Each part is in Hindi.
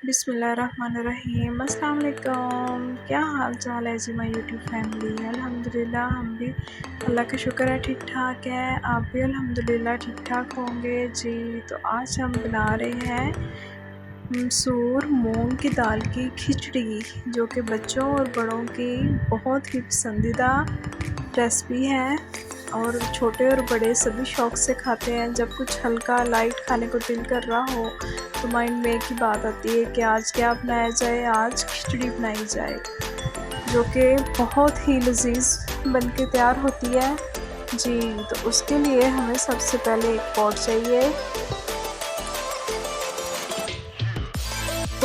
बिस्मिल्लाहिर्रहमानिर्रहीम। अस्सलाम वालेकुम। क्या हाल चाल है जी माय यूट्यूब फैमिली। अल्हम्दुलिल्लाह हम भी अल्लाह का शुक्र है ठीक ठाक है। आप भी अल्हम्दुलिल्लाह ठीक ठाक होंगे जी। तो आज हम बना रहे हैं मसूर मूंग की दाल की खिचड़ी, जो कि बच्चों और बड़ों की बहुत ही पसंदीदा रेसिपी है और छोटे और बड़े सभी शौक़ से खाते हैं। जब कुछ हल्का लाइट खाने को दिल कर रहा हो तो माइंड में एक ही बात आती है कि आज क्या बनाया जाए, आज खिचड़ी बनाई जाए, जो कि बहुत ही लजीज बन के तैयार होती है जी। तो उसके लिए हमें सबसे पहले एक पॉट चाहिए।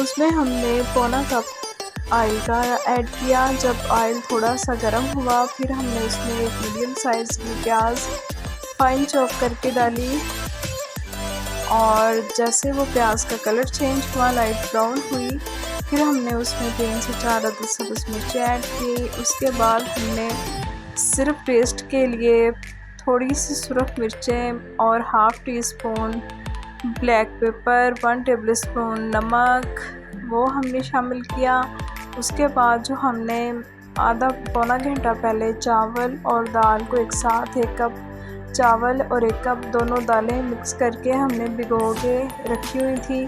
उसमें हमने पौना कप ऑयल का ऐड किया। जब ऑयल थोड़ा सा गर्म हुआ फिर हमने उसमें एक मीडियम साइज़ की प्याज फाइन चॉप करके डाली और जैसे वो प्याज का कलर चेंज हुआ, लाइट ब्राउन हुई, फिर हमने उसमें 3 से 4 अदद सब्ज़ मिर्ची ऐड की। उसके बाद हमने सिर्फ टेस्ट के लिए थोड़ी सी सुरख मिर्चें और half tea spoon black pepper, 1 tablespoon नमक वो हमने शामिल किया। उसके बाद जो हमने आधा पौना घंटा पहले चावल और दाल को एक साथ, 1 कप चावल और 1 कप दोनों दालें मिक्स करके हमने भिगो के रखी हुई थी,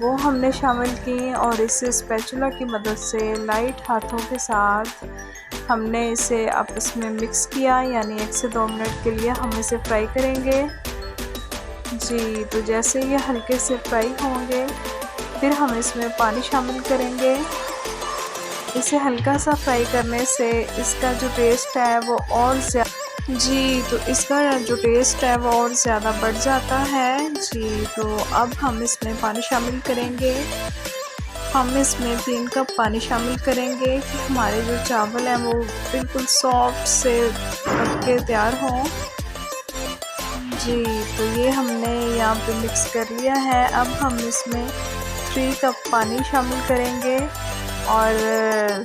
वो हमने शामिल की और इसे स्पैचुला की मदद से लाइट हाथों के साथ हमने इसे आपस में मिक्स किया। यानी 1 से 2 मिनट के लिए हम इसे फ्राई करेंगे जी। तो जैसे ये हल्के से फ्राई होंगे फिर हम इसमें पानी शामिल करेंगे। इसे हल्का सा फ्राई करने से इसका जो टेस्ट है वो और जी, तो इसका जो टेस्ट है वो और ज़्यादा बढ़ जाता है जी। तो अब हम इसमें पानी शामिल करेंगे। हम इसमें 3 कप पानी शामिल करेंगे कि हमारे जो चावल हैं वो बिल्कुल सॉफ्ट से पक के तैयार हों जी। तो ये हमने यहाँ पे मिक्स कर लिया है। अब हम इसमें 3 कप पानी शामिल करेंगे और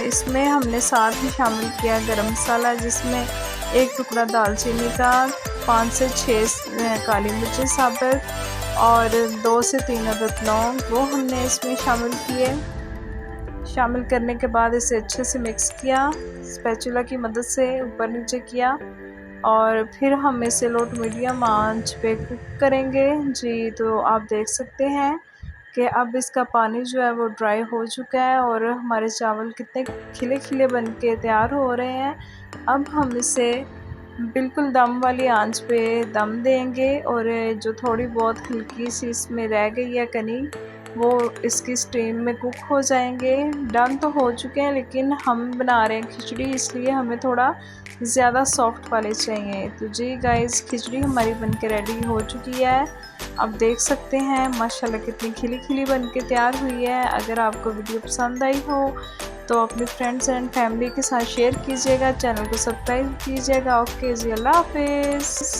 इसमें हमने साथ ही शामिल किया गरम मसाला, जिसमें 1 टुकड़ा दालचीनी का, 5 से 6 काली मिर्ची साबुत और 2 से 3 अदद लौंग वो हमने इसमें शामिल किए। शामिल करने के बाद इसे अच्छे से मिक्स किया, स्पैचुला की मदद से ऊपर नीचे किया और फिर हम इसे लो टू मीडियम आंच पे कुक करेंगे जी। तो आप देख सकते हैं कि अब इसका पानी जो है वो ड्राई हो चुका है और हमारे चावल कितने खिले खिले बन के तैयार हो रहे हैं। अब हम इसे बिल्कुल दम वाली आंच पे दम देंगे और जो थोड़ी बहुत हल्की सी इसमें रह गई है कनी, वो इसकी स्टीम में कुक हो जाएंगे। डन तो हो चुके हैं लेकिन हम बना रहे हैं खिचड़ी, इसलिए हमें थोड़ा ज़्यादा सॉफ्ट वाले चाहिए। तो जी गाइस, खिचड़ी हमारी बनके रेडी हो चुकी है। आप देख सकते हैं माशाल्लाह कितनी खिली खिली बन के तैयार हुई है। अगर आपको वीडियो पसंद आई हो तो अपने फ्रेंड्स एंड फैमिली के साथ शेयर कीजिएगा, चैनल को सब्सक्राइब कीजिएगा। ओके जी, अल्लाह हाफिज़।